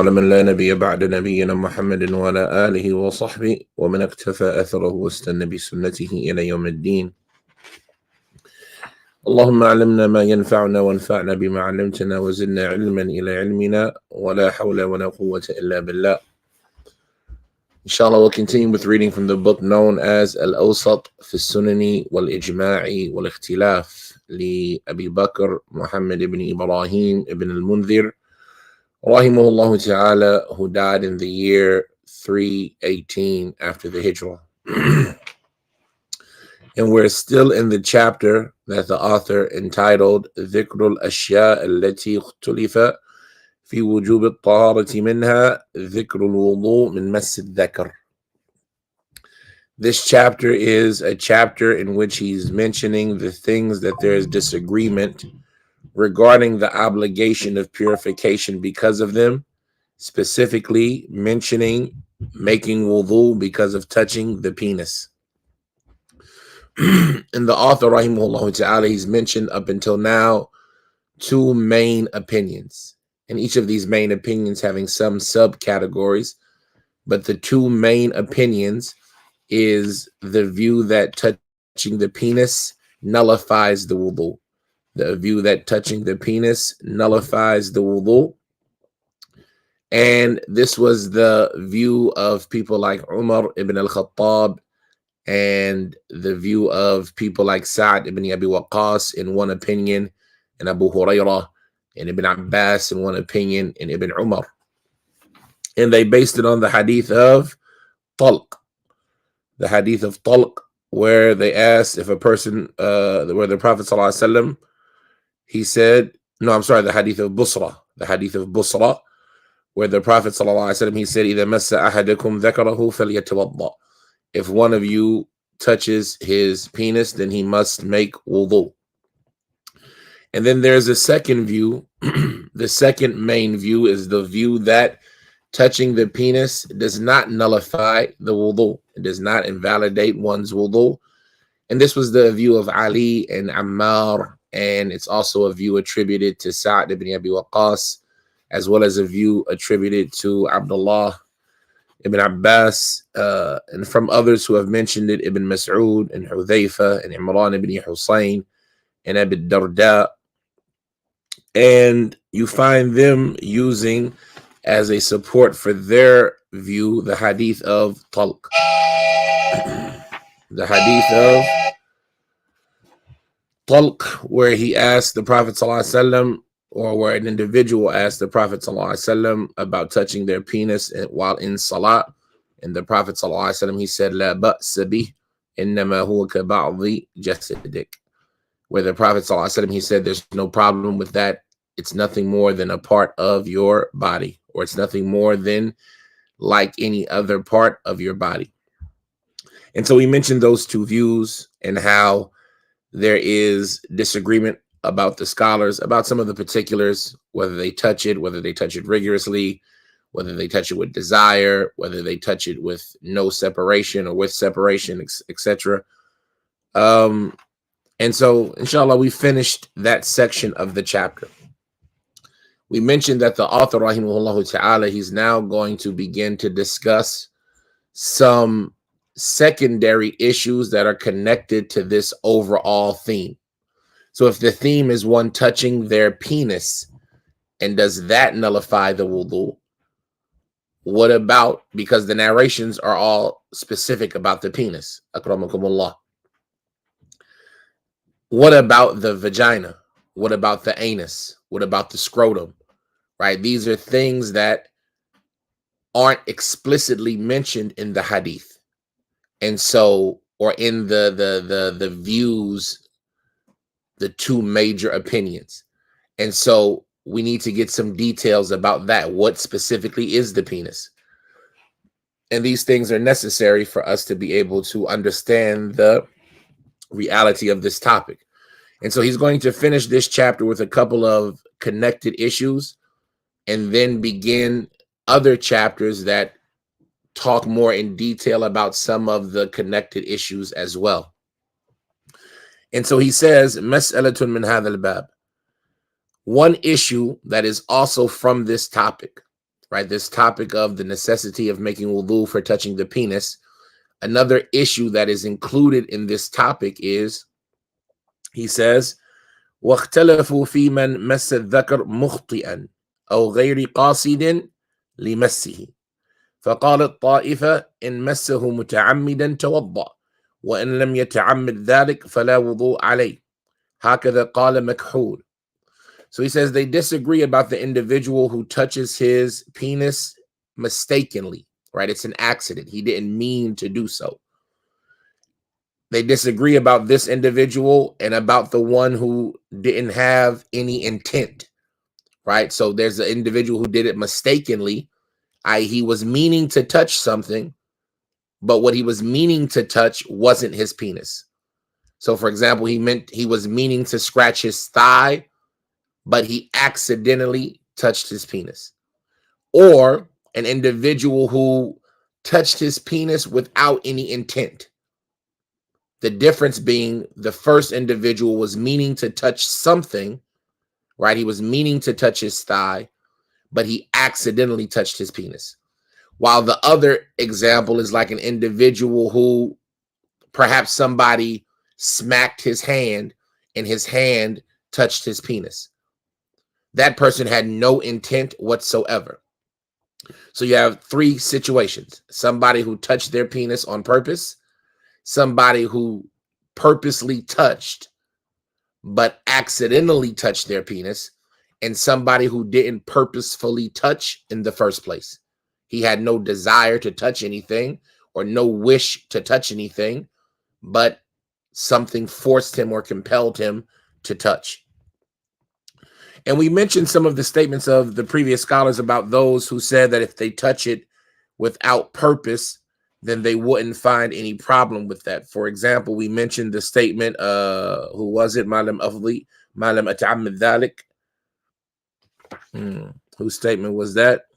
على من لا نبي بعد نبينا محمد وعلى آله وصحبه ومن اقتفى أثره واستنى بسنته إلى يوم الدين. اللهم علمنا ما ينفعنا وانفعنا بما علمتنا وزدنا علما إلى علمنا ولا حول ولا قوة إلا بالله. Inshallah, we'll continue with reading from the book known as al-Awsat fi sunani wal-ijma'i wal-ikhtilaf li Abi Bakr Muhammad ibn Ibrahim ibn al-Mundhir rahimahullah ta'ala, who died in the year 318 after the Hijrah. And we're still in the chapter that the author entitled ذكر الأشياء التي اختلف في وجوب الطهارة منها ذكر الوضوء من مس الذكر. This chapter is a chapter in which he's mentioning the things that there is disagreement regarding the obligation of purification because of them, specifically mentioning making wudu because of touching the penis. And the author, rahimahullah ta'ala, he's mentioned up until now two main opinions, and each of these main opinions having some subcategories, but the two main opinions is the view that touching the penis nullifies the wudu. The view that touching the penis nullifies the wudu. And this was the view of people like Umar ibn al-Khattab and the view of people like Sa'd ibn Abi Waqqas in one opinion, and Abu Hurairah and Ibn Abbas in one opinion, and Ibn Umar. And they based it on the hadith of Talq. The hadith of Talq, where they asked if a person, where the Prophet ﷺ, he said, no, I'm sorry, the hadith of Busra. The hadith of Busra, where the Prophet ﷺ, he said, إِذَا مَسَّ أَحَدَكُمْ ذَكَرَهُ فَلْيَتَوَضَّأ. If one of you touches his penis, then he must make wudu. And then there's a second view. The second main view is the view that touching the penis does not nullify the wudu. It does not invalidate one's wudu. And this was the view of Ali and Ammar, and it's also a view attributed to Sa'd ibn Abi Waqqas, as well as a view attributed to Abdullah ibn Abbas, and from others who have mentioned it, Ibn Mas'ud and Hudhayfa and Imran ibn Husayn and Abi Darda. And you find them using as a support for their view the hadith of Talq. The hadith of Talq, where he asked the Prophet ﷺ, or where an individual asked the Prophet ﷺ about touching their penis while in salat, and the Prophet ﷺ, he said, "La ba'sa bih, innama huwa ka ba'di jasadik." Where the Prophet ﷺ, he said, "There's no problem with that. It's nothing more than a part of your body, or it's nothing more than like any other part of your body." And so he mentioned those two views and how there is disagreement about the scholars, about some of the particulars, whether they touch it rigorously, whether they touch it with desire, whether they touch it with no separation or with separation, etc. And so, inshallah, we finished that section of the chapter. We mentioned that the author, rahimahullah ta'ala, he's now going to begin to discuss some secondary issues that are connected to this overall theme. So if the theme is one touching their penis, and does that nullify the wudu? What about, because the narrations are all specific about the penis, akramakumullah. What about the vagina? What about the anus? What about the scrotum? Right? These are things that aren't explicitly mentioned in the hadith. And so, or in the views, the two major opinions. And so we need to get some details about that. What specifically is the penis? And these things are necessary for us to be able to understand the reality of this topic. And so he's going to finish this chapter with a couple of connected issues, and then begin other chapters that talk more in detail about some of the connected issues as well. And so he says, Mas'alatun min hadha al-bab. One issue that is also from this topic, right? This topic of the necessity of making wudu for touching the penis. Another issue that is included in this topic is, he says, واختلفوا في من مس الذكر مخطئا أو غير قاصد لمسه فقال الطائفة إن مسه متعمدا توضأ وإن لم يتعمد ذلك فلا وضوء عليه هكذا قال مكحول. So he says they disagree about the individual who touches his penis mistakenly, right? It's an accident. He didn't mean to do so. They disagree about this individual and about the one who didn't have any intent, right? So there's an individual who did it mistakenly, i.e., he was meaning to touch something, but what he was meaning to touch wasn't his penis. So, for example, he was meaning to scratch his thigh, but he accidentally touched his penis. Or an individual who touched his penis without any intent. The difference being the first individual was meaning to touch something, right? He was meaning to touch his thigh, but he accidentally touched his penis. While the other example is like an individual who perhaps somebody smacked his hand and his hand touched his penis. That person had no intent whatsoever. So you have three situations: somebody who touched their penis on purpose, somebody who purposely touched but accidentally touched their penis, and somebody who didn't purposefully touch in the first place. He had no desire to touch anything or no wish to touch anything, but something forced him or compelled him to touch. And we mentioned some of the statements of the previous scholars about those who said that if they touch it without purpose, then they wouldn't find any problem with that. For example, we mentioned the statement, who was it? Malam afli, malam ata'ammid dhalik. Whose statement was that?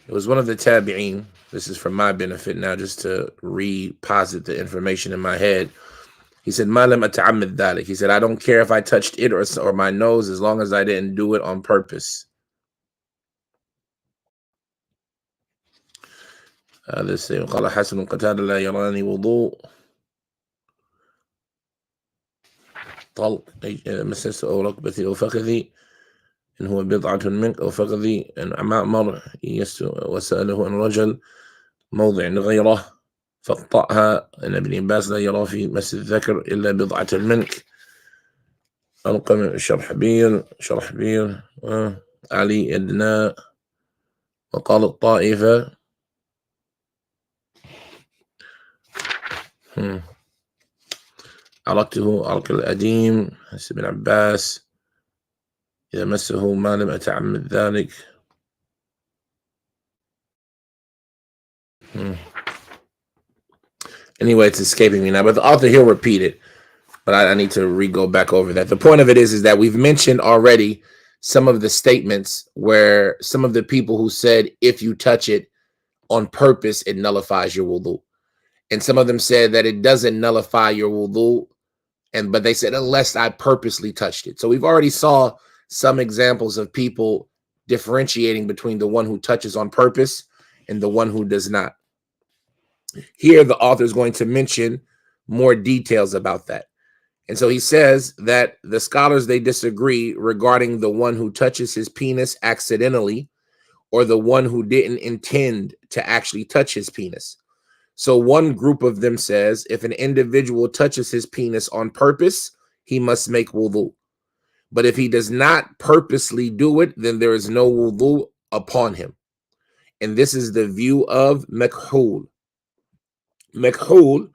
It was one of the tabi'een. This is for my benefit now, just to reposit the information in my head. He said, Malam ata'ammid dhalik. He said, I don't care if I touched it or my nose as long as I didn't do it on purpose. Let's see. قال حسن قتادة لا يراني وضوء طلق مسست أو ركبتي أو فخذي إن هو بضعة منك أو فخذي إن معمر وسأله عن رجل موضع غيره فاقطعها إن ابن عباس لا يرى في مس الذكر إلا بضعة منك ألقى شرحبيل علي أدنى وقال الطائفة عرقته عرق الأديم حسب ابن عباس إذا مسه ما لم أتعمد ذلك. Anyway, it's escaping me now, but the author, he'll repeat it. But I need to go back over that. The point of it is that we've mentioned already some of the statements where some of the people who said if you touch it on purpose, it nullifies your wudu. And some of them said that it doesn't nullify your wudu, but they said unless I purposely touched it. So we've already saw some examples of people differentiating between the one who touches on purpose and the one who does not. Here, the author is going to mention more details about that. And so he says that the scholars, they disagree regarding the one who touches his penis accidentally or the one who didn't intend to actually touch his penis. So one group of them says if an individual touches his penis on purpose, he must make wudu. But if he does not purposely do it, then there is no wudu upon him. And this is the view of Makhul. Makhul,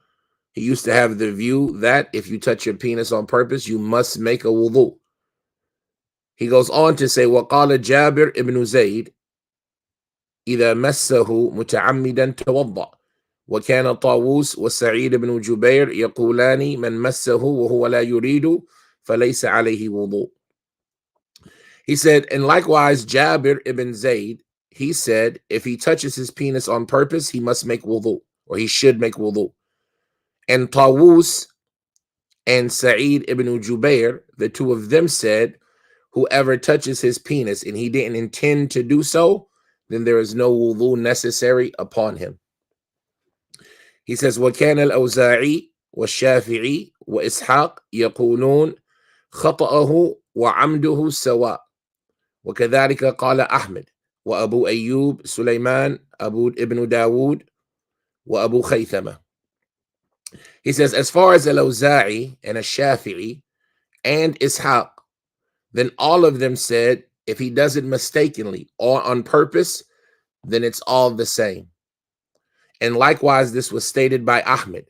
he used to have the view that if you touch your penis on purpose, you must make a wudu. He goes on to say, وَقَالَ جابر ibn زيد إذا مسه متعمدا توضأ وكان طاووس وسعيد بن جبير يقولان من مسه وهو لا يريد فليس عليه وضوء. He said, and likewise Jabir ibn Zayd, he said if he touches his penis on purpose, he must make wudu. or he should make wudu. And Tawus and Sa'id ibn Jubair, the two of them said, whoever touches his penis and he didn't intend to do so, then there is no wudu necessary upon him. He says, وَكَانَ الْأَوْزَاعِي وَالشَّافِعِي وَإِسْحَاقِ يَقُولُونَ خَطَأَهُ وَعَمْدُهُ سَوَاء وَكَذَلِكَ قَالَ أحمد وأبو أيوب سليمان أبو ابن داود وأبو خيثمة. He says, as far as al-Awza'i and al-Shafi'i and Ishaq, then all of them said, if he does it mistakenly or on purpose, then it's all the same. And likewise, this was stated by Ahmed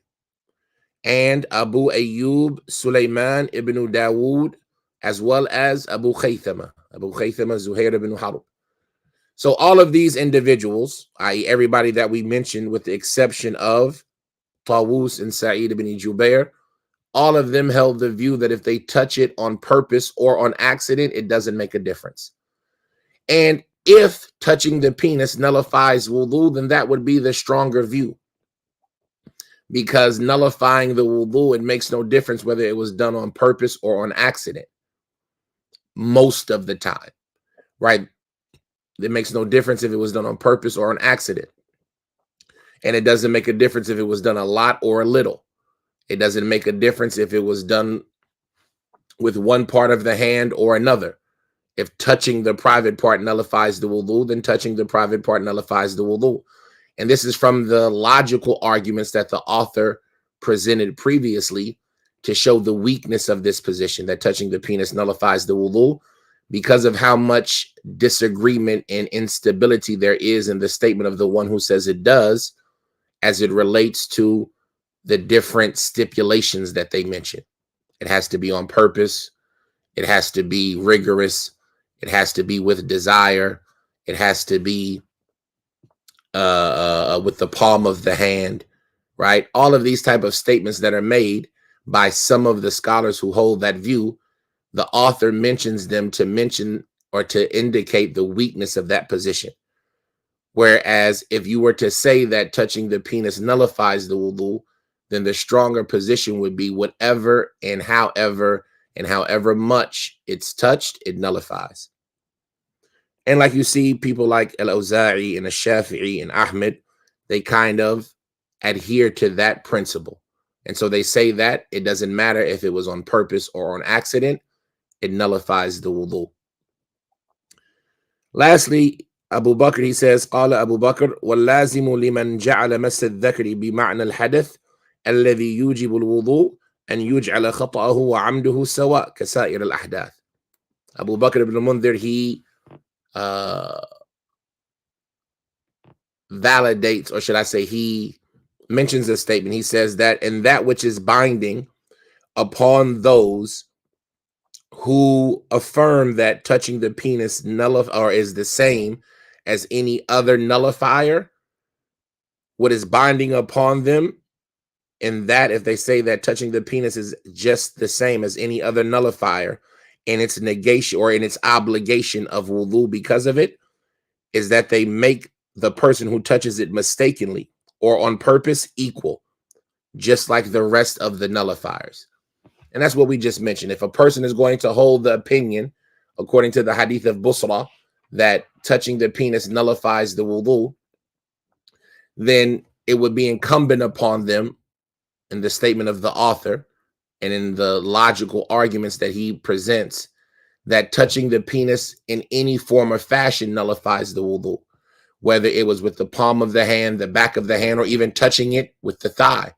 and Abu Ayyub Sulaiman ibn Dawood, as well as Abu Khaythama Zuhair ibn Harb. So all of these individuals, i.e. everybody that we mentioned with the exception of Tawus and Sa'id ibn Jubair, all of them held the view that if they touch it on purpose or on accident, it doesn't make a difference. And if touching the penis nullifies wudu, then that would be the stronger view. Because nullifying the wudu, it makes no difference whether it was done on purpose or on accident. Most of the time, right? It makes no difference if it was done on purpose or on accident. And it doesn't make a difference if it was done a lot or a little. It doesn't make a difference if it was done with one part of the hand or another. If touching the private part nullifies the wudu, then touching the private part nullifies the wudu. And this is from the logical arguments that the author presented previously to show the weakness of this position, that touching the penis nullifies the wudu, because of how much disagreement and instability there is in the statement of the one who says it does, as it relates to the different stipulations that they mention. It has to be on purpose. It has to be rigorous. It has to be with desire. It has to be with the palm of the hand, right? All of these type of statements that are made by some of the scholars who hold that view, the author mentions them to mention or to indicate the weakness of that position. Whereas if you were to say that touching the penis nullifies the wudu, then the stronger position would be whatever and however much it's touched, it nullifies. And like you see, people like al-Awza'i and al-Shafi'i and Ahmed, they kind of adhere to that principle. And so they say that it doesn't matter if it was on purpose or on accident, it nullifies the wudu. Lastly, Abu Bakr, he says, قال Abu Bakr, وَاللَّازِمُ لِمَنْ جَعَلَ مَسَّ الذَّكْرِ بِمَعْنَى الْحَدَثِ الَّذِي يُوجِبُ الْوُضُوء أَنْ يُجْعَلَ خَطَأَهُ وَعَمْدُهُ سَوَاء كَسَائِرِ الْأَحْدَاثِ. Abu Bakr ibn Mundhir, he validates, or should I say, he mentions a statement. He says that, and that which is binding upon those who affirm that touching the penis is the same as any other nullifier, what is binding upon them, and that if they say that touching the penis is just the same as any other nullifier in its negation or in its obligation of wudu because of it, is that they make the person who touches it mistakenly or on purpose equal, just like the rest of the nullifiers. And that's what we just mentioned. If a person is going to hold the opinion, according to the hadith of Busra, that touching the penis nullifies the wudu, then it would be incumbent upon them, in the statement of the author and in the logical arguments that he presents, that touching the penis in any form or fashion nullifies the wudu, whether it was with the palm of the hand, the back of the hand, or even touching it with the thigh,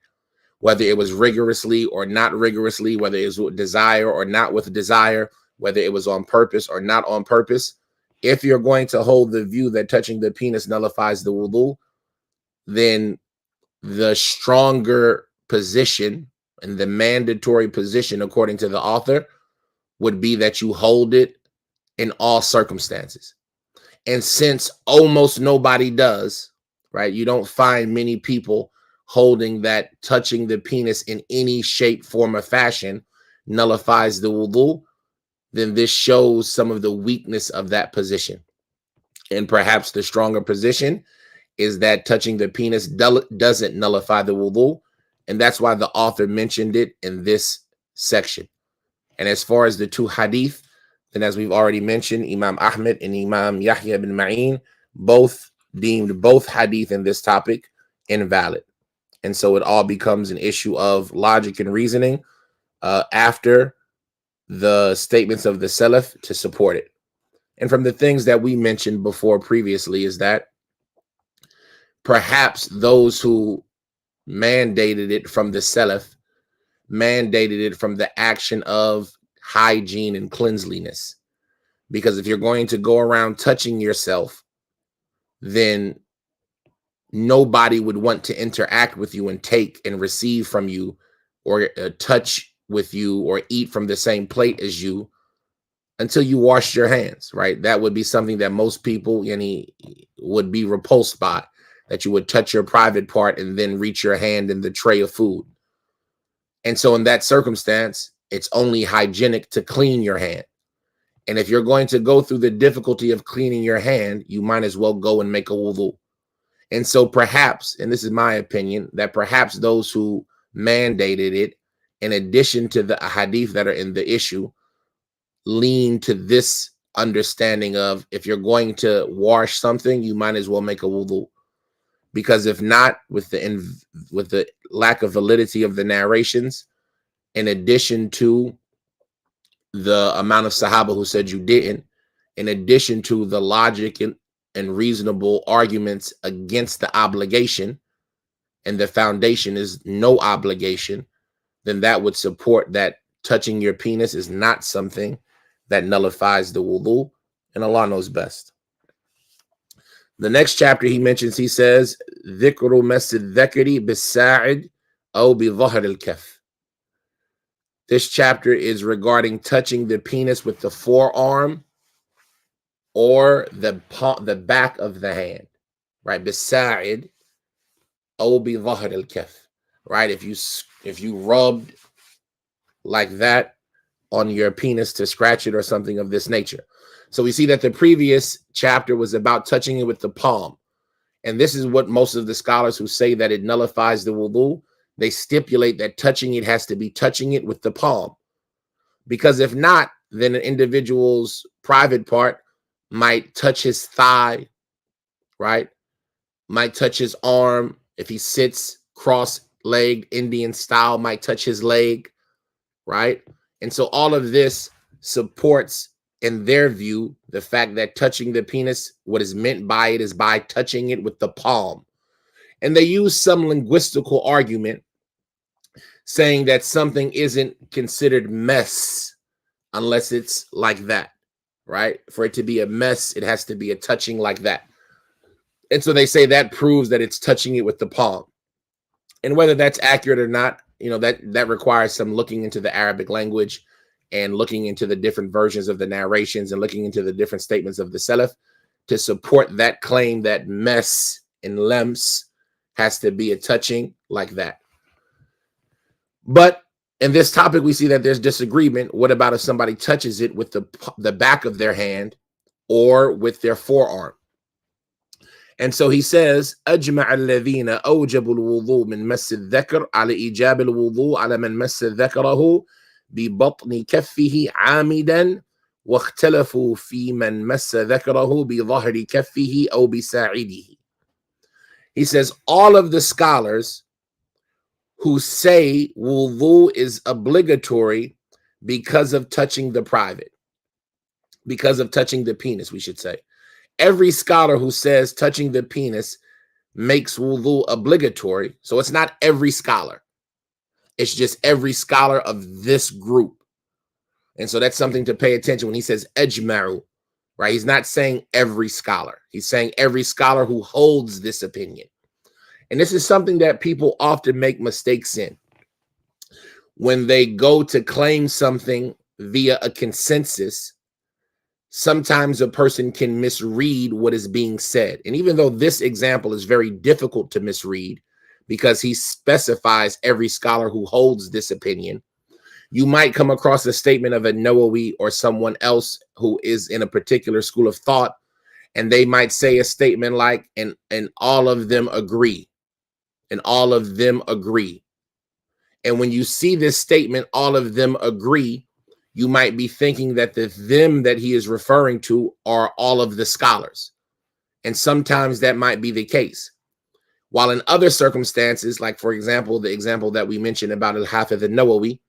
whether it was rigorously or not rigorously, whether it was with desire or not with desire, whether it was on purpose or not on purpose. If you're going to hold the view that touching the penis nullifies the wudu, then the stronger position and the mandatory position, according to the author, would be that you hold it in all circumstances. And since almost nobody does, right, you don't find many people holding that touching the penis in any shape, form, or fashion nullifies the wudu, then this shows some of the weakness of that position. And perhaps the stronger position is that touching the penis doesn't nullify the wudu, and that's why the author mentioned it in this section. And as far as the two hadith, then as we've already mentioned, Imam Ahmed and Imam Yahya bin Ma'in both deemed both hadith in this topic invalid. And so it all becomes an issue of logic and reasoning after the statements of the Salaf to support it. And from the things that we mentioned before previously is that perhaps those who mandated it from the Salaf mandated it from the action of hygiene and cleanliness. Because if you're going to go around touching yourself, then nobody would want to interact with you and take and receive from you or touch with you or eat from the same plate as you until you wash your hands, right? That would be something that most people would be repulsed by, that you would touch your private part and then reach your hand in the tray of food. And so in that circumstance, it's only hygienic to clean your hand. And if you're going to go through the difficulty of cleaning your hand, you might as well go and make a wudu. And so perhaps, and this is my opinion, that perhaps those who mandated it, in addition to the hadith that are in the issue, lean to this understanding of if you're going to wash something, you might as well make a wudu. Because if not, with the lack of validity of the narrations, in addition to the amount of Sahaba who said you didn't, in addition to the logic and reasonable arguments against the obligation, and the foundation is no obligation, then that would support that touching your penis is not something that nullifies the wudu, and Allah knows best. The next chapter he mentions, he says, ذِكْرُ مَسِّ الذَّكَرِ بِالسَّاعِدِ أَوْ بِظَهْرِ الْكَفِّ. This chapter is regarding touching the penis with the forearm or the back of the hand, right? بِالسَّاعِدِ أَوْ بِظَهْرِ الْكَفِّ, right? If you rubbed like that on your penis to scratch it or something of this nature. So we see that the previous chapter was about touching it with the palm. And this is what most of the scholars who say that it nullifies the wudu, they stipulate that touching it has to be touching it with the palm. Because if not, then an individual's private part might touch his thigh, right? Might touch his arm. If he sits cross-legged Indian style, might touch his leg, right? And so all of this supports, in their view, the fact that touching the penis, what is meant by it is by touching it with the palm. And they use some linguistical argument saying that something isn't considered mess unless it's like that, right? For it to be a mess, it has to be a touching like that. And so they say that proves that it's touching it with the palm. And whether that's accurate or not, that requires some looking into the Arabic language and looking into the different versions of the narrations and looking into the different statements of the Salaf to support that claim that mess and lems has to be a touching like that. But in this topic, we see that there's disagreement. What about if somebody touches it with the back of their hand or with their forearm? And so he says, أجمع الذين أوجبوا الوضوء من مس الذكر على إيجاب الوضوء على من مس ذكره ببطن كفه عامدا واختلفوا في من مس ذكره بظهر كفه أو بساعده. He says all of the scholars who say wudu is obligatory because of touching the private, because of touching the penis, we should say. Every scholar who says touching the penis makes wudu obligatory, so it's not every scholar. It's just every scholar of this group. And so that's something to pay attention when he says ijma'u, right? He's not saying every scholar. He's saying every scholar who holds this opinion. And this is something that people often make mistakes in. When they go to claim something via a consensus, sometimes a person can misread what is being said. And even though this example is very difficult to misread because he specifies every scholar who holds this opinion, you might come across a statement of a Nawawi or someone else who is in a particular school of thought, And they might say a statement like, and all of them agree. And all of them agree. And when you see this statement, all of them agree, you might be thinking that the them that he is referring to are all of the scholars. And sometimes that might be the case. While in other circumstances, like for example, the example that we mentioned about al-Hafidh al-Nawawi,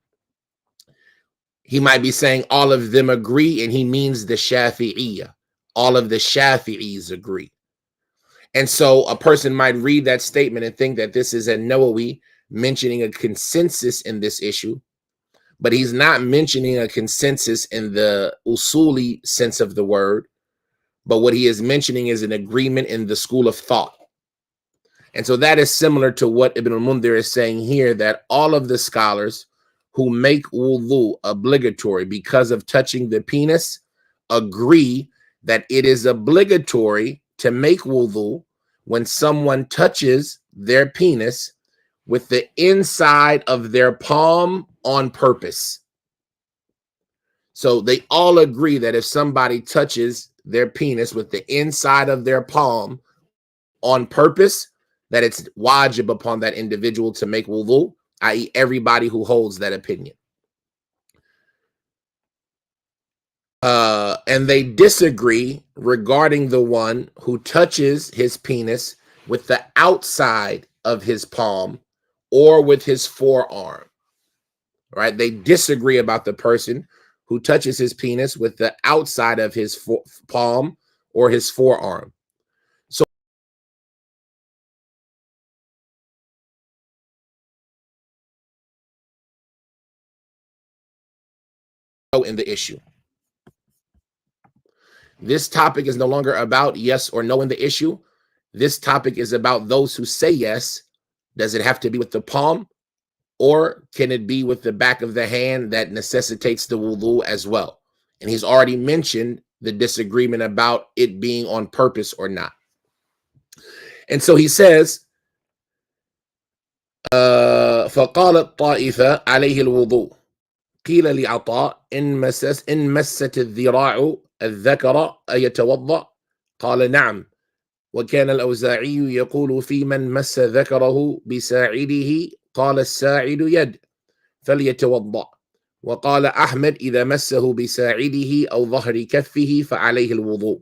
he might be saying all of them agree, and he means the Shafi'iyya. All of the Shafi'is agree. And so a person might read that statement and think that this is a Nawawi mentioning a consensus in this issue, but he's not mentioning a consensus in the usuli sense of the word, but what he is mentioning is an agreement in the school of thought. And so that is similar to what Ibn al-Mundhir is saying here, that all of the scholars who make wudu obligatory because of touching the penis agree that it is obligatory to make wudu when someone touches their penis with the inside of their palm on purpose. So they all agree that if somebody touches their penis with the inside of their palm on purpose, that it's wajib upon that individual to make wudu, i.e. everybody who holds that opinion. And they disagree regarding the one who touches his penis with the outside of his palm or with his forearm, right? They disagree about the person who touches his penis with the outside of his palm or his forearm. So in the issue, this topic is no longer about yes or no in the issue. This topic is about those who say yes. Does it have to be with the palm, or can it be with the back of the hand that necessitates the wudu as well? And he's already mentioned the disagreement about it being on purpose or not. And so he says, فقالت طائفة عليه الوضوء قيل لعطاء إن مست الذراع الذكر أيتوضأ قال نعم وكان الأوزاعي يقول في من مس ذكره بساعده قال الساعد يد فليتوضأ وقال أحمد إذا مسه بساعده أو ظهر كفه فعليه الوضوء.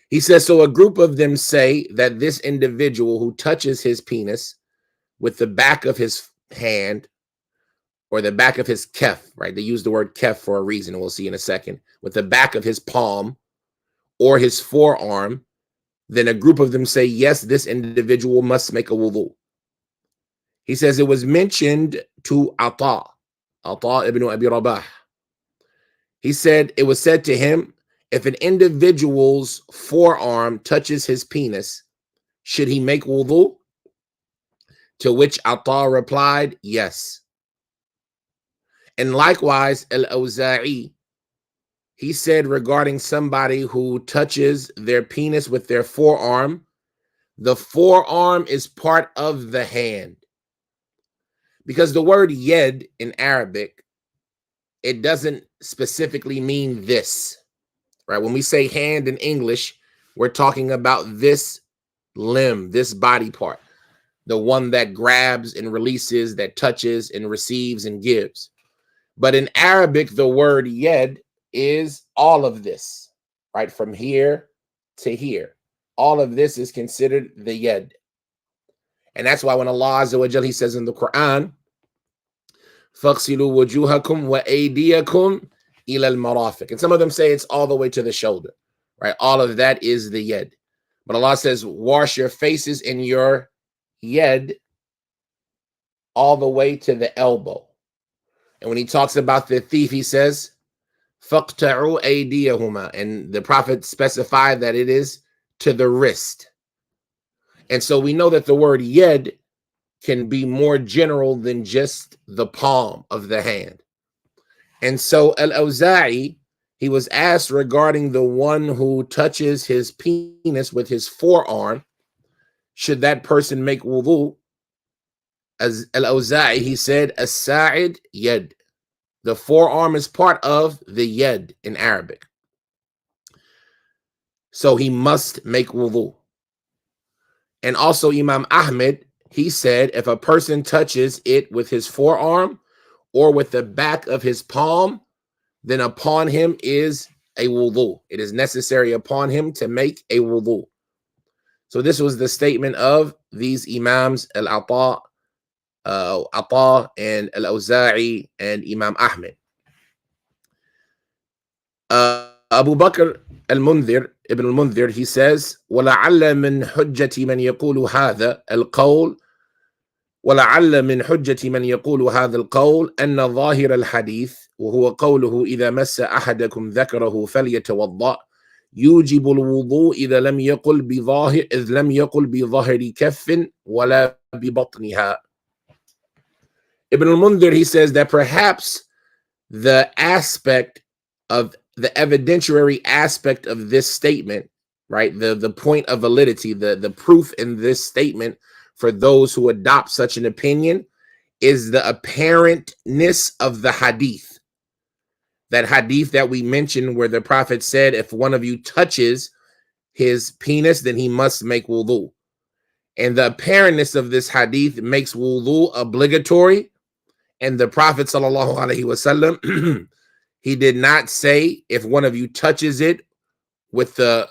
He says, so a group of them say that this individual who touches his penis with the back of his hand or the back of his kef, right? They use the word kef for a reason, and we'll see in a second, with the back of his palm or his forearm, then a group of them say, yes, this individual must make a wudu. He says it was mentioned to Ata ibn Abi Rabah. He said, it was said to him, if an individual's forearm touches his penis, should he make wudu? To which Ata replied, yes. And likewise, al-Awsat, he said regarding somebody who touches their penis with their forearm, the forearm is part of the hand. Because the word yed in Arabic, it doesn't specifically mean this, right? When we say hand in English, we're talking about this limb, this body part, the one that grabs and releases, that touches and receives and gives. But in Arabic, the word yed is all of this, right? From here to here. All of this is considered the yed. And that's why when Allah Azza wa Jal, he says in the Quran, فَاغْسِلُوا وُجُوهَكُمْ وَأَيْدِيَكُمْ إِلَى الْمَرَافِقِ. And some of them say it's all the way to the shoulder, right? All of that is the yed. But Allah says, wash your faces and your yed all the way to the elbow. And when he talks about the thief, he says, فَاقْتَعُوا أَيْدِيَهُمَا. And the Prophet specified that it is to the wrist. And so we know that the word yed can be more general than just the palm of the hand. And so al-Awsat, he was asked regarding the one who touches his penis with his forearm, should that person make wudu? As al-Awsat, he said, as-sa'id yad. The forearm is part of the yad in Arabic. so he must make wudu. And also Imam Ahmed, he said, if a person touches it with his forearm or with the back of his palm, then upon him is a wudu. It is necessary upon him to make a wudu. So this was the statement of these Imams, al-Ata and al-Awza'i and Imam Ahmed. Abu Bakr al-Mundhir, Ibn al-Mundhir, he says, وَلَعَلَّ مِنْ حُجَّةِ مَنْ يَقُولُ هَذَا الْقَوْلِ ولعل من حجة من يقول هذا القول أن ظاهر الحديث وهو قوله إذا مس أحدكم ذكره فليتوضأ يوجب الوضوء إذا لم يقل بظاهر كف ولا ببطنها. Ibn al-Mundhir, he says that perhaps the aspect of the evidentiary aspect of this statement, right, the point of validity, the proof in this statement for those who adopt such an opinion is the apparentness of the hadith. That hadith that we mentioned where the Prophet said, if one of you touches his penis, then he must make wudu. And the apparentness of this hadith makes wudu obligatory. And the Prophet sallallahu alaihi wasallam, he did not say if one of you touches it with the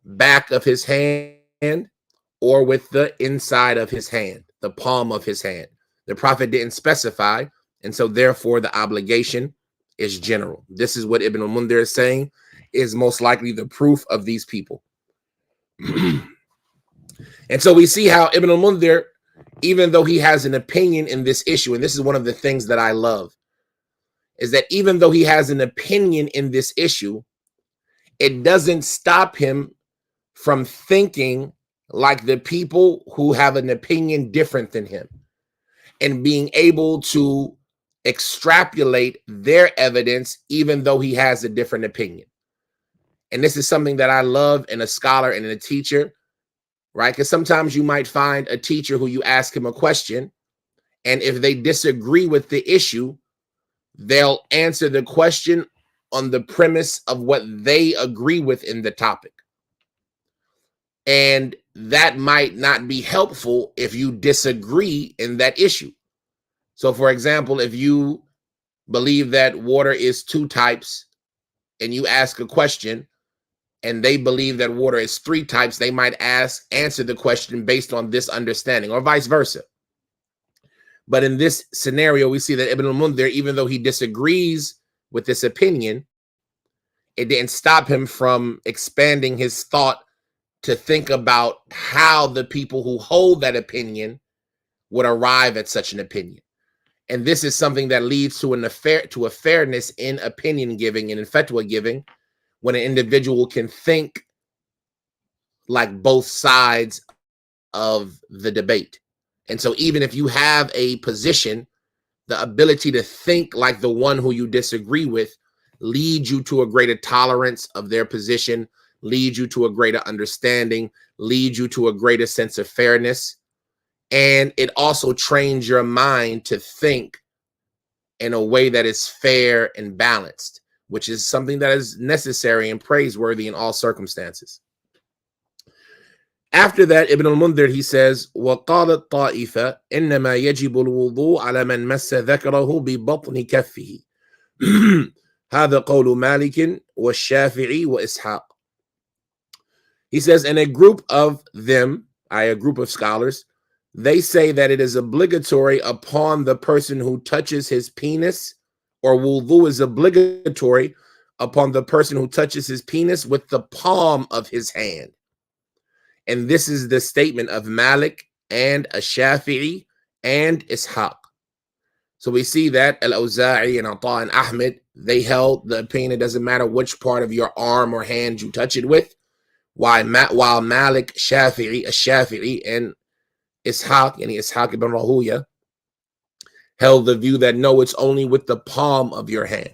back of his hand or with the inside of his hand, the palm of his hand. The Prophet didn't specify, and so therefore the obligation is general. This is what Ibn al-Mundhir is saying is most likely the proof of these people. And so we see how Ibn al-Mundhir, even though he has an opinion in this issue, and this is one of the things that I love, is that even though he has an opinion in this issue, it doesn't stop him from thinking like the people who have an opinion different than him and being able to extrapolate their evidence even though he has a different opinion. And this is something that I love in a scholar and in a teacher, right? Because sometimes you might find a teacher who you ask him a question, and if they disagree with the issue, they'll answer the question on the premise of what they agree with in the topic. And that might not be helpful if you disagree in that issue. So, for example, if you believe that water is two types and you ask a question and they believe that water is three types, they might answer the question based on this understanding or vice versa. But in this scenario, we see that Ibn al-Mundhir, even though he disagrees with this opinion, it didn't stop him from expanding his thought to think about how the people who hold that opinion would arrive at such an opinion. And this is something that leads to a fairness in opinion giving and in fatwa giving, when an individual can think like both sides of the debate. And so even if you have a position, the ability to think like the one who you disagree with leads you to a greater tolerance of their position, leads you to a greater understanding, leads you to a greater sense of fairness. And it also trains your mind to think in a way that is fair and balanced, which is something that is necessary and praiseworthy in all circumstances. After that, Ibn al-Mundhir, he says, وَقَالَ الطَّائِفَةِ إِنَّمَا يَجِبُ الْوُضُوء عَلَى مَنْ مَسَّ ذَكَرَهُ بِبَطْنِ كَفِّهِ هذا قول مالك والشافعي وإسحاق. He says, and a group of them, a group of scholars, they say that it is obligatory upon the person who touches his penis, or wudu is obligatory upon the person who touches his penis with the palm of his hand. And this is the statement of Malik and Ash-Shafi'i and Ishaq. So we see that al-Awza'i and Ata and Ahmed, they held the opinion it doesn't matter which part of your arm or hand you touch it with, while Malik, Shafi'i, Ash-Shafi'i, and Ishaq, and Ishaq ibn Rahuya, held the view that no, it's only with the palm of your hand.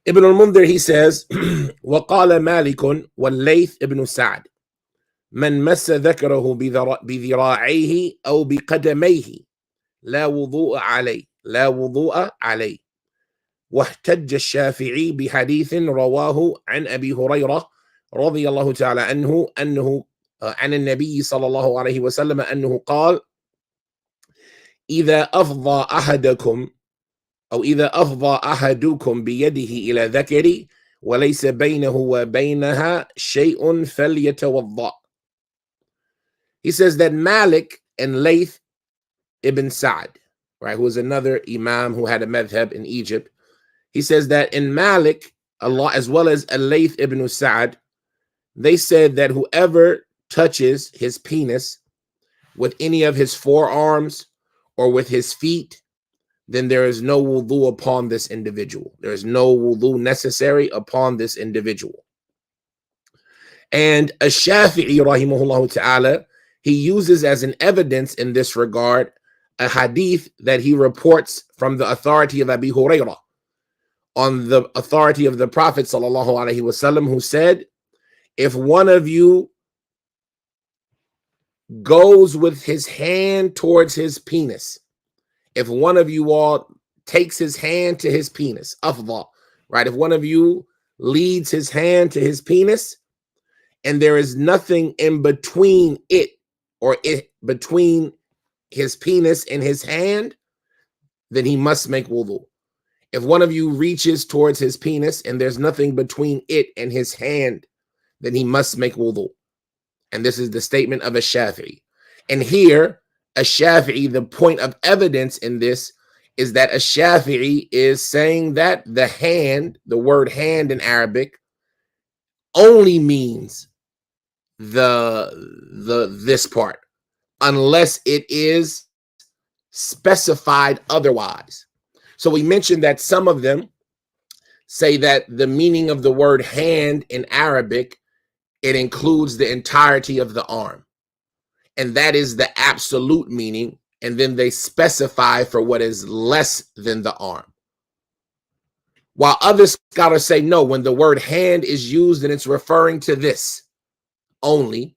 Ibn al-Mundhir, he says, وَقَالَ مَالِكٌ وَاللَّيْثِ ibn Sa'd من مس ذكره بذراعيه أو بقدميه لا وضوء عليه واحتج الشافعي بحديث رواه عن أبي هريرة رضي الله تعالى عنه أنه عن النبي صلى الله عليه وسلم أنه قال إذا أفضى أحدكم أو إذا أفضى أحدكم بيده إلى ذكري وليس بينه وبينها شيء فليتوضأ. He says that Malik and Layth ibn Sa'd, right, who was another imam who had a madhab in Egypt, he says that in Malik, Allah, as well as Layth ibn Sa'd, they said that whoever touches his penis with any of his forearms or with his feet, then there is no wudu upon this individual. There is no wudu necessary upon this individual. And Ash-Shafi'i, rahimahullah ta'ala, he uses as an evidence in this regard a hadith that he reports from the authority of Abi Hurairah, on the authority of the Prophet sallallahu alaihi wasallam, who said, if one of you goes with his hand towards his penis, if one of you all takes his hand to his penis, afdha, right? If one of you leads his hand to his penis and there is nothing in between it or it between his penis and his hand, then he must make wudu. If one of you reaches towards his penis and there's nothing between it and his hand, then he must make wudu. And this is the statement of Ash-Shafi'i. And here, Ash-Shafi'i, the point of evidence in this is that Ash-Shafi'i is saying that the hand, the word hand in Arabic, only means this part, unless it is specified otherwise. So we mentioned that some of them say that the meaning of the word hand in Arabic, it includes the entirety of the arm. And that is the absolute meaning. And then they specify for what is less than the arm. While other scholars say, no, when the word hand is used and it's referring to this only,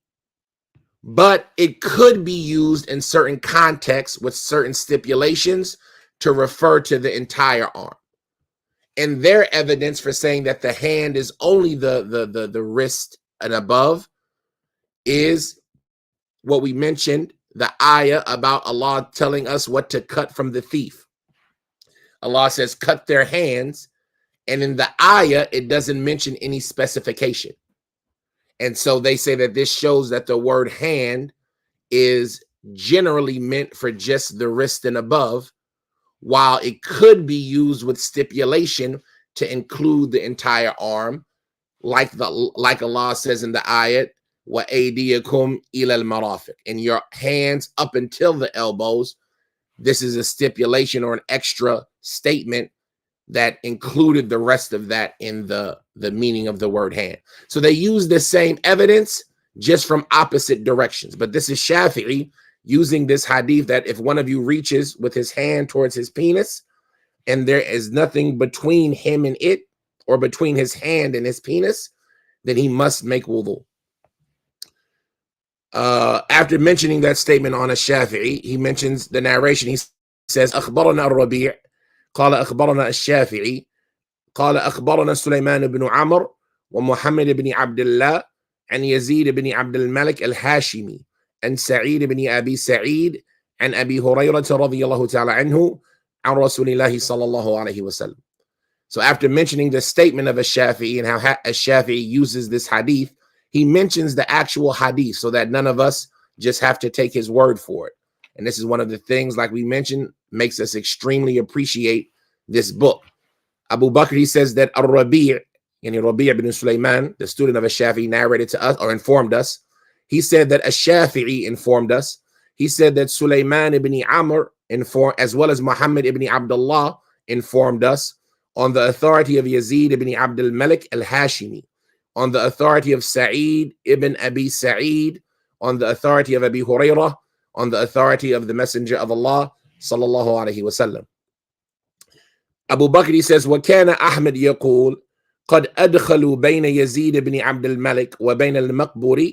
but it could be used in certain contexts with certain stipulations to refer to the entire arm. And their evidence for saying that the hand is only the wrist and above is what we mentioned, the ayah about Allah telling us what to cut from the thief. Allah says, cut their hands. And in the ayah, it doesn't mention any specification. And so they say that this shows that the word hand is generally meant for just the wrist and above, while it could be used with stipulation to include the entire arm, like Allah says in the ayat, wa aydiyakum ila al-marafiq, and your hands up until the elbows. This is a stipulation or an extra statement that included the rest of that in the meaning of the word hand. So they use the same evidence just from opposite directions. But this is Shafi'i using this hadith that if one of you reaches with his hand towards his penis and there is nothing between him and it, or between his hand and his penis, then he must make wudu. After mentioning that statement on a Shafi'i, he mentions the narration. He says, أخبرنا الربيع قال أخبرنا الشافعي قال أخبرنا سليمان بن عمرو ومحمد بن عبد الله عن يزيد بن عبد الملك الهاشمي عن سعيد بن أبي سعيد عن أبي هريرة رضي الله تعالى عنه عن رسول الله صلى الله عليه وسلم. So after mentioning the statement of Ash-Shafi'i and how Ash-Shafi'i uses this hadith, he mentions the actual hadith so that none of us just have to take his word for it. And this is one of the things, like we mentioned, makes us extremely appreciate this book. Abu Bakr, he says that Ar-Rabi', Rabi' ibn Sulaiman, the student of Ash-Shafi'i, narrated to us or informed us. He said that Ash-Shafi'i informed us. He said that Sulaiman ibn Amr informed, as well as Muhammad ibn Abdullah informed us, on the authority of Yazid ibn Abdul Malik al-Hashimi, on the authority of Sa'id ibn Abi Sa'id, on the authority of Abi Hurairah, on the authority of the Messenger of Allah sallallahu alaihi wasallam. Abu Bakr says, وَكَانَ أحمد يقول قد أدخلوا بين يزيد بن عبد الملك وبين المقبور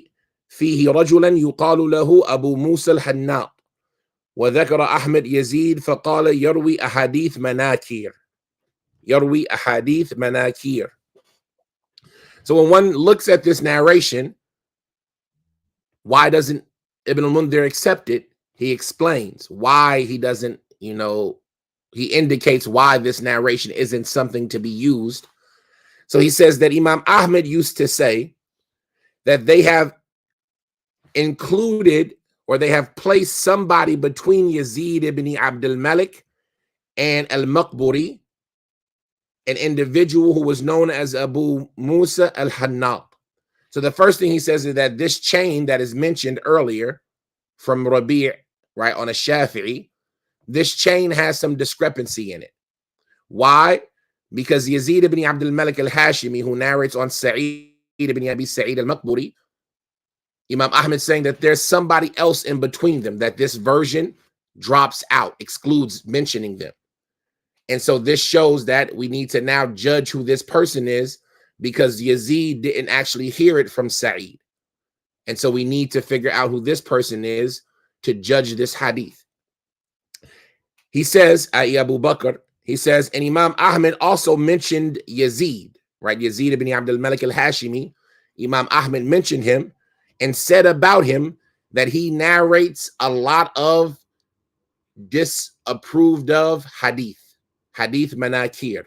فيه رجلا يقال له أبو موسى الحناط وذكر أحمد يزيد فقال يروي أحاديث مناكير. So when one looks at this narration, why doesn't Ibn al-Mundhir accept it? He explains why he doesn't, he indicates why this narration isn't something to be used. So he says that Imam Ahmed used to say that they have included, or they have placed somebody between Yazid ibn Abdul Malik and al-Maqburi, an individual who was known as Abu Musa al-Hannab. So the first thing he says is that this chain that is mentioned earlier from Rabi', right, on a Shafi'i, this chain has some discrepancy in it. Why? Because Yazid ibn Abdul Malik al-Hashimi, who narrates on Sa'id ibn Abi Sa'id al-Maqburi, Imam Ahmed saying that there's somebody else in between them, that this version drops out, excludes mentioning them. And so this shows that we need to now judge who this person is, because Yazid didn't actually hear it from Sa'id. And so we need to figure out who this person is to judge this hadith. He says, Abu Bakr, he says, and Imam Ahmed also mentioned Yazid, right? Yazid ibn Abdul Malik al-Hashimi. Imam Ahmed mentioned him and said about him that he narrates a lot of disapproved of hadith manakir,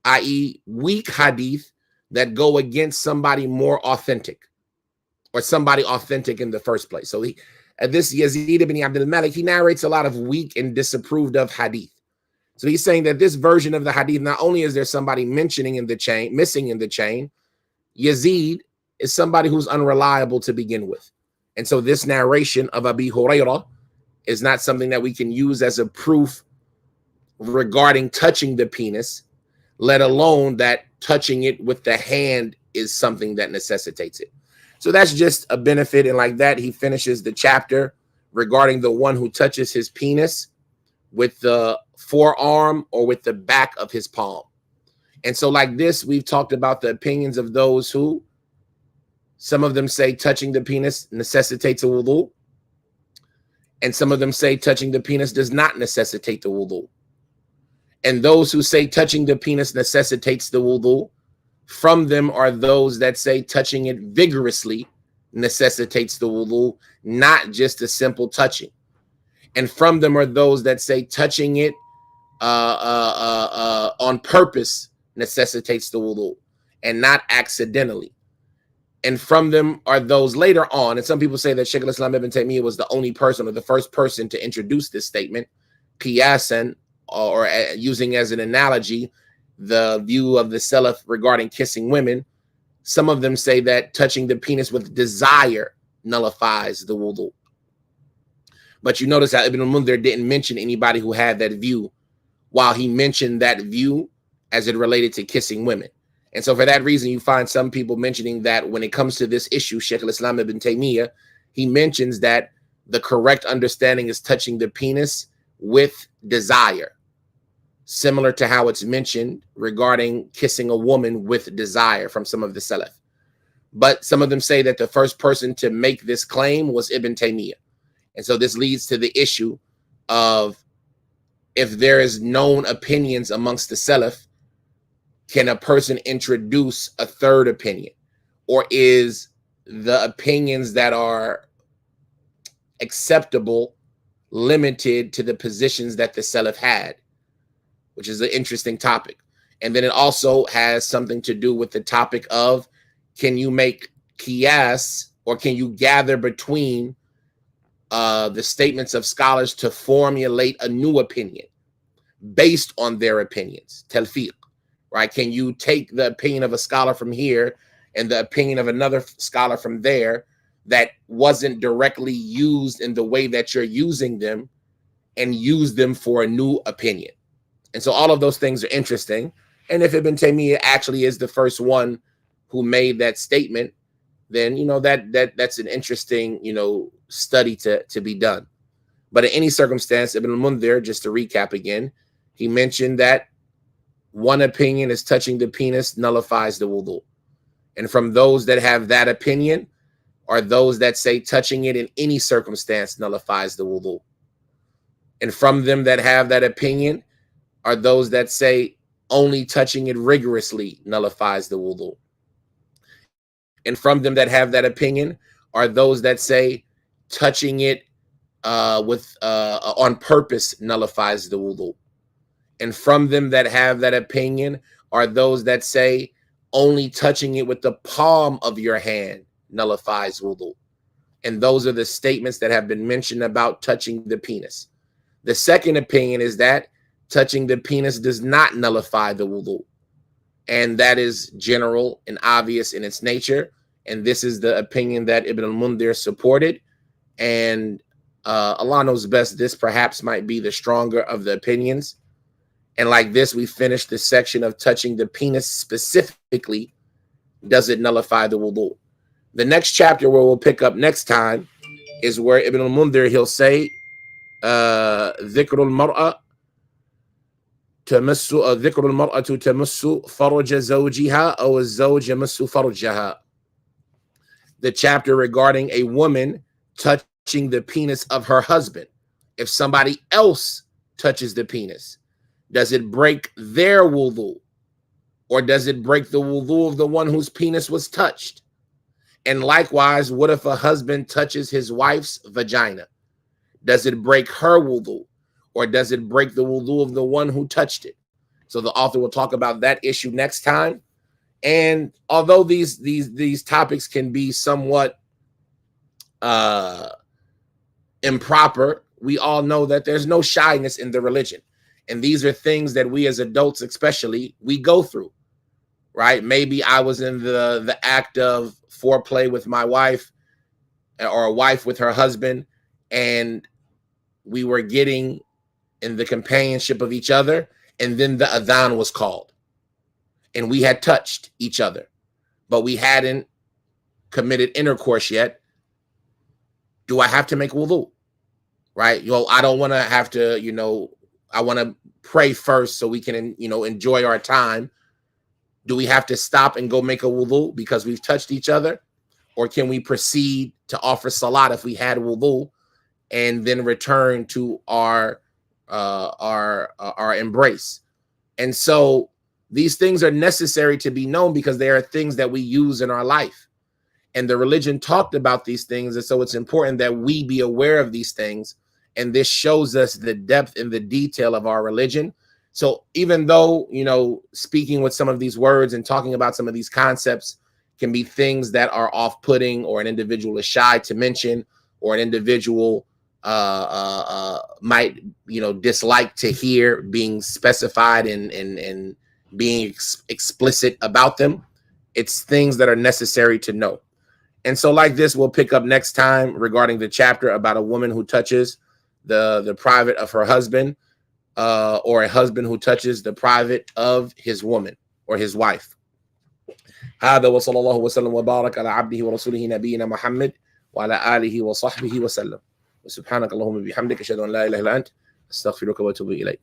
i.e. weak hadith that go against somebody more authentic, or somebody authentic in the first place. So this Yazid ibn Abdul Malik, he narrates a lot of weak and disapproved of hadith. So he's saying that this version of the hadith, not only is there somebody missing in the chain, Yazid is somebody who's unreliable to begin with. And so this narration of Abi Hurairah is not something that we can use as a proof regarding touching the penis, let alone that touching it with the hand is something that necessitates it. So that's just a benefit. And like that, he finishes the chapter regarding the one who touches his penis with the forearm or with the back of his palm. And so like this, we've talked about the opinions of those who, some of them say touching the penis necessitates a wudu, and some of them say touching the penis does not necessitate the wudu. And those who say touching the penis necessitates the wudu, from them are those that say touching it vigorously necessitates the wudu, not just a simple touching. And from them are those that say touching it on purpose necessitates the wudu, and not accidentally. And from them are those later on, and some people say that Shaykh al-Islam ibn Taymiyyah was the only person or the first person to introduce this statement, qiyasan, or using as an analogy the view of the Salaf regarding kissing women. Some of them say that touching the penis with desire nullifies the wudu. But you notice how Ibn al-Mundhir didn't mention anybody who had that view, while he mentioned that view as it related to kissing women. And so for that reason, you find some people mentioning that when it comes to this issue, Shaykh al-Islam ibn Taymiyyah, he mentions that the correct understanding is touching the penis with desire, similar to how it's mentioned regarding kissing a woman with desire from some of the Salaf. But some of them say that the first person to make this claim was Ibn Taymiyyah. And so this leads to the issue of, if there is known opinions amongst the Salaf, can a person introduce a third opinion? Or is the opinions that are acceptable limited to the positions that the Salaf had? Which is an interesting topic. And then it also has something to do with the topic of, can you make qiyas, or can you gather between the statements of scholars to formulate a new opinion based on their opinions? Talfiq, right? Can you take the opinion of a scholar from here and the opinion of another scholar from there that wasn't directly used in the way that you're using them, and use them for a new opinion? And so all of those things are interesting. And if Ibn Taymiyyah actually is the first one who made that statement, then, that's an interesting, study to be done. But in any circumstance, Ibn al-Mundhir, just to recap again, he mentioned that one opinion is touching the penis nullifies the wudu. And from those that have that opinion are those that say touching it in any circumstance nullifies the wudu. And from them that have that opinion are those that say only touching it rigorously nullifies the wudu. And from them that have that opinion are those that say touching it on purpose nullifies the wudu. And from them that have that opinion are those that say only touching it with the palm of your hand nullifies wudu. And those are the statements that have been mentioned about touching the penis. The second opinion is that touching the penis does not nullify the wudu. And that is general and obvious in its nature. And this is the opinion that Ibn al-Mundhir supported. And Allah knows best, this perhaps might be the stronger of the opinions. And like this, we finished the section of touching the penis specifically. Does it nullify the wudu? The next chapter where we'll pick up next time is where Ibn al-Mundhir, he'll say, ذكر المرأة تمس فرج زوجها أو الزوج يمس فرجها. The chapter regarding a woman touching the penis of her husband. If somebody else touches the penis, does it break their wudu? Or does it break the wudu of the one whose penis was touched? And likewise, what if a husband touches his wife's vagina? Does it break her wudu? Or does it break the wudu of the one who touched it? So the author will talk about that issue next time. And although these topics can be somewhat improper, we all know that there's no shyness in the religion. And these are things that we as adults especially, we go through, right? Maybe I was in the act of foreplay with my wife, or a wife with her husband, and we were getting in the companionship of each other, and then the adhan was called. And we had touched each other, but we hadn't committed intercourse yet. Do I have to make wudu? Right? I don't want to have to, I want to pray first so we can, enjoy our time. Do we have to stop and go make a wudu because we've touched each other? Or can we proceed to offer salat if we had wudu and then return to our embrace? And so these things are necessary to be known because they are things that we use in our life. And the religion talked about these things. And so it's important that we be aware of these things. And this shows us the depth and the detail of our religion. So even though, speaking with some of these words and talking about some of these concepts can be things that are off-putting, or an individual is shy to mention, or an individual might, dislike to hear being specified and being explicit about them, it's things that are necessary to know. And so like this, we'll pick up next time regarding the chapter about a woman who touches the private of her husband, or a husband who touches the private of his woman or his wife. هذا وصلى الله وسلم وبارك على عبده ورسوله نبينا محمد وعلى آله وصحبه وسلم. وسبحانك اللهم وبحمدك أشهد أن لا إله إلا أنت أستغفرك وأتوب إليك.